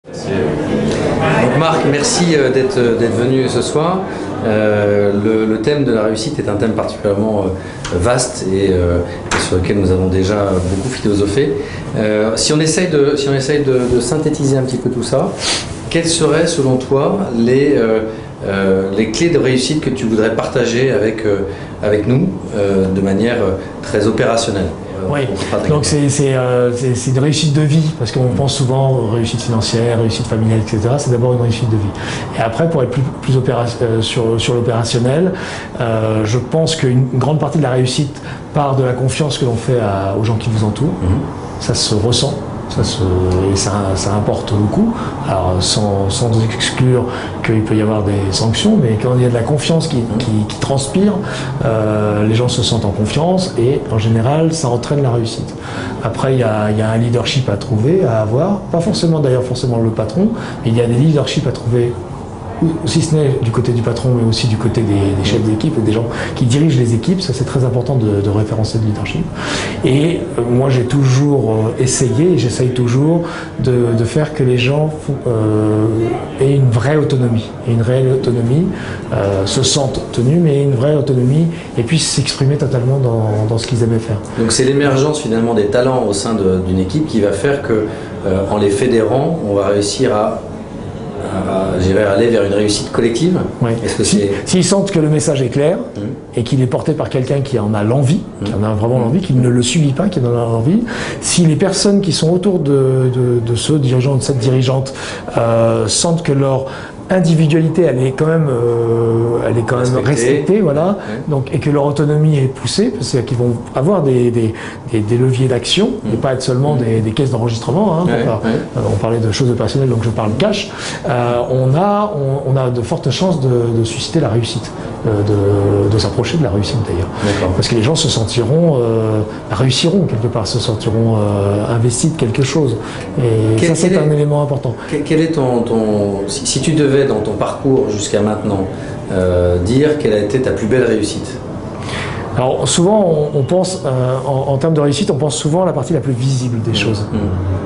Donc Marc, merci d'être venu ce soir. Le thème de la réussite est un thème particulièrement vaste et sur lequel nous avons déjà beaucoup philosophé. Si on essaye de synthétiser un petit peu tout ça, quelles seraient selon toi les clés de réussite que tu voudrais partager avec nous de manière très opérationnelle? Oui, donc c'est une réussite de vie, parce qu'on pense souvent aux réussites financières, réussite familiale, etc. C'est d'abord une réussite de vie. Et après, pour être plus sur l'opérationnel, je pense qu'une grande partie de la réussite part de la confiance que l'on fait aux gens qui vous entourent. Ça se ressent. Ça importe beaucoup, alors sans exclure qu'il peut y avoir des sanctions, mais quand il y a de la confiance qui transpire, les gens se sentent en confiance et en général ça entraîne la réussite. Après il y a un leadership à trouver, à avoir, pas forcément d'ailleurs le patron, mais il y a des leaderships à trouver, si ce n'est du côté du patron, mais aussi du côté des chefs d'équipe et des gens qui dirigent les équipes. Ça, c'est très important de référencer le leadership. Et moi, j'ai toujours essayé, et j'essaye toujours de faire que les gens aient une vraie autonomie. Et une réelle autonomie, se sentent tenus, mais une vraie autonomie, et puissent s'exprimer totalement dans ce qu'ils aimaient faire. Donc c'est l'émergence finalement des talents au sein d'une équipe qui va faire que, en les fédérant, on va réussir à aller vers une réussite collective. Oui. S'ils sentent que le message est clair et qu'il est porté par quelqu'un qui en a l'envie, qui en a vraiment l'envie, qui ne le subit pas, qui en a l'envie, si les personnes qui sont autour de ce dirigeant, de cette dirigeante, sentent que leur individualité elle est quand même respectée, voilà. Donc, et que leur autonomie est poussée, parce qu'ils vont avoir des leviers d'action et pas être seulement des caisses d'enregistrement, hein. On parlait de choses opérationnelles, donc je parle cash. On a de fortes chances de susciter la réussite, de s'approcher de la réussite d'ailleurs, parce que les gens se sentiront réussiront quelque part, se sentiront investis de quelque chose, et ça c'est un élément important. Quel est si tu devais dans ton parcours jusqu'à maintenant dire quelle a été ta plus belle réussite? Alors souvent on pense, en termes de réussite, on pense souvent à la partie la plus visible des choses.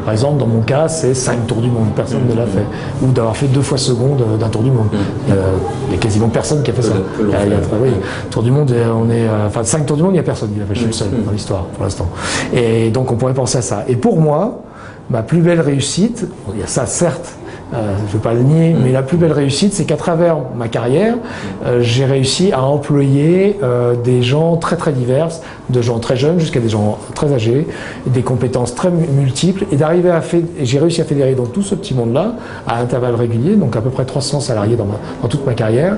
Par exemple, dans mon cas, c'est 5 tours du monde, personne ne l'a fait. Ou d'avoir fait 2 fois seconde d'un tour du monde. Il y a quasiment personne qui a fait ça. Tour du monde, 5 tours du monde, il n'y a personne qui l'a fait, je suis le seul dans l'histoire pour l'instant. Et donc on pourrait penser à ça. Et pour moi, ma plus belle réussite, il y a ça certes, je ne vais pas le nier, mais la plus belle réussite, c'est qu'à travers ma carrière, j'ai réussi à employer des gens très très divers, de gens très jeunes jusqu'à des gens très âgés, des compétences très multiples, et j'ai réussi à fédérer dans tout ce petit monde-là, à intervalles réguliers, donc à peu près 300 salariés dans toute ma carrière,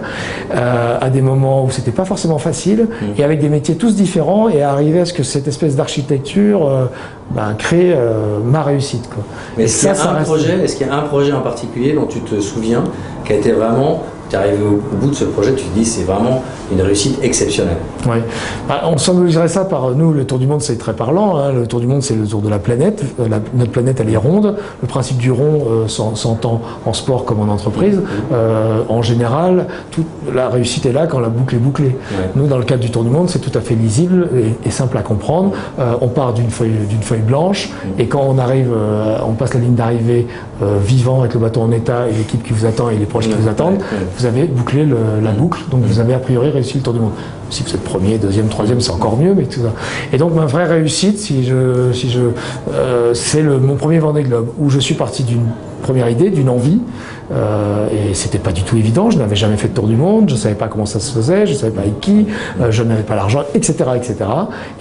à des moments où c'était pas forcément facile, et avec des métiers tous différents, et à arriver à ce que cette espèce d'architecture crée ma réussite, quoi. Mais est-ce qu'il y a un projet en particulier dont tu te souviens qui a été vraiment, tu es arrivé au bout de ce projet, tu te dis c'est vraiment une réussite exceptionnelle? Oui. On symboliserait ça par nous, le tour du monde c'est très parlant, hein. Le tour du monde c'est le tour de la planète, notre planète elle est ronde, le principe du rond s'entend en sport comme en entreprise, en général toute la réussite est là quand la boucle est bouclée. Nous dans le cadre du tour du monde c'est tout à fait lisible et simple à comprendre, on part d'une feuille blanche et quand on arrive, on passe la ligne d'arrivée vivant avec le bateau en état et l'équipe qui vous attend et les proches qui vous attendent, vous avez bouclé la boucle, donc vous avez a priori réussi le tour du monde. Si vous êtes premier, deuxième, troisième, c'est encore mieux, mais tout ça. Et donc ma vraie réussite, c'est mon premier Vendée Globe, où je suis parti d'une première idée, d'une envie, et c'était pas du tout évident, je n'avais jamais fait de tour du monde, je savais pas comment ça se faisait, je savais pas avec qui, je n'avais pas l'argent, etc., etc.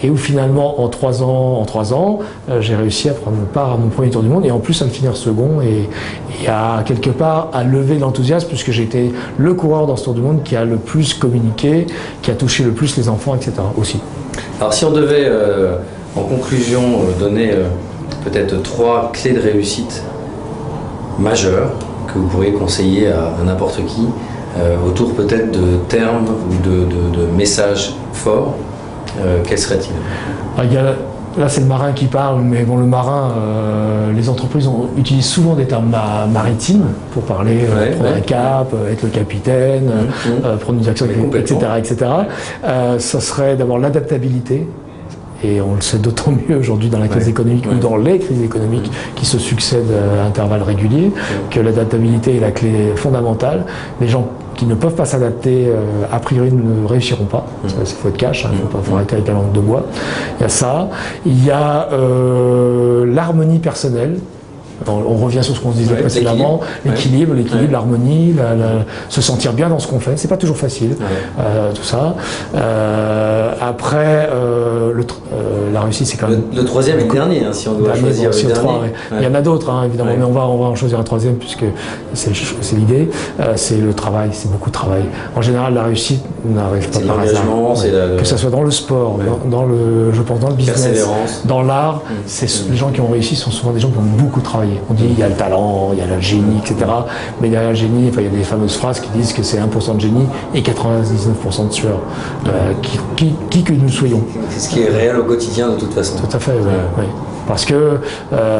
Et où finalement, en 3 ans, j'ai réussi à prendre part à mon premier tour du monde, et en plus à me finir second, et à quelque part à lever l'enthousiasme, puisque j'ai été le coureur dans ce tour du monde qui a le plus communiqué, qui a touché le plus les enfants, etc. aussi. Alors si on devait, en conclusion, donner peut-être 3 clés de réussite majeures que vous pourriez conseiller à n'importe qui, autour peut-être de termes ou de messages forts, quels seraient-ils? Là, c'est le marin qui parle, mais bon, le marin, les entreprises utilisent souvent des termes maritimes pour parler, prendre un cap, être le capitaine, prendre une action, etc., etc. Ça serait d'abord l'adaptabilité et on le sait d'autant mieux aujourd'hui dans la crise économique ou dans les crises économiques qui se succèdent à intervalles réguliers, que l'adaptabilité est la clé fondamentale. Les gens qui ne peuvent pas s'adapter, a priori, ne réussiront pas. Il faut être cash, il faut arrêter avec la langue de bois. Il y a ça. Il y a l'harmonie personnelle. On revient sur ce qu'on se disait précédemment, l'équilibre, l'harmonie, se sentir bien dans ce qu'on fait. C'est pas toujours facile, tout ça. Après, la réussite, c'est quand même... Le troisième et le dernier, si on doit choisir le dernier. Il y en a d'autres, évidemment, mais on va en choisir un troisième, puisque c'est l'idée. C'est le travail, c'est beaucoup de travail. En général, la réussite n'arrive pas par hasard. Que ce soit dans le sport, je pense dans le business, dans l'art, les gens qui ont réussi sont souvent des gens qui ont beaucoup travaillé. On dit il y a le talent, il y a le génie, etc. Mais derrière le génie, il y a des fameuses phrases qui disent que c'est 1% de génie et 99% de sueur. Qui que nous soyons. C'est ce qui est réel au quotidien de toute façon. Tout à fait, oui. Parce que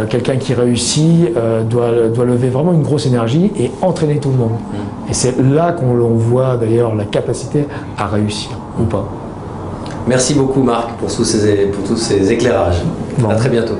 quelqu'un qui réussit doit lever vraiment une grosse énergie et entraîner tout le monde. Et c'est là qu'on voit d'ailleurs la capacité à réussir ou pas. Merci beaucoup Marc pour tous ces éclairages. À très bientôt.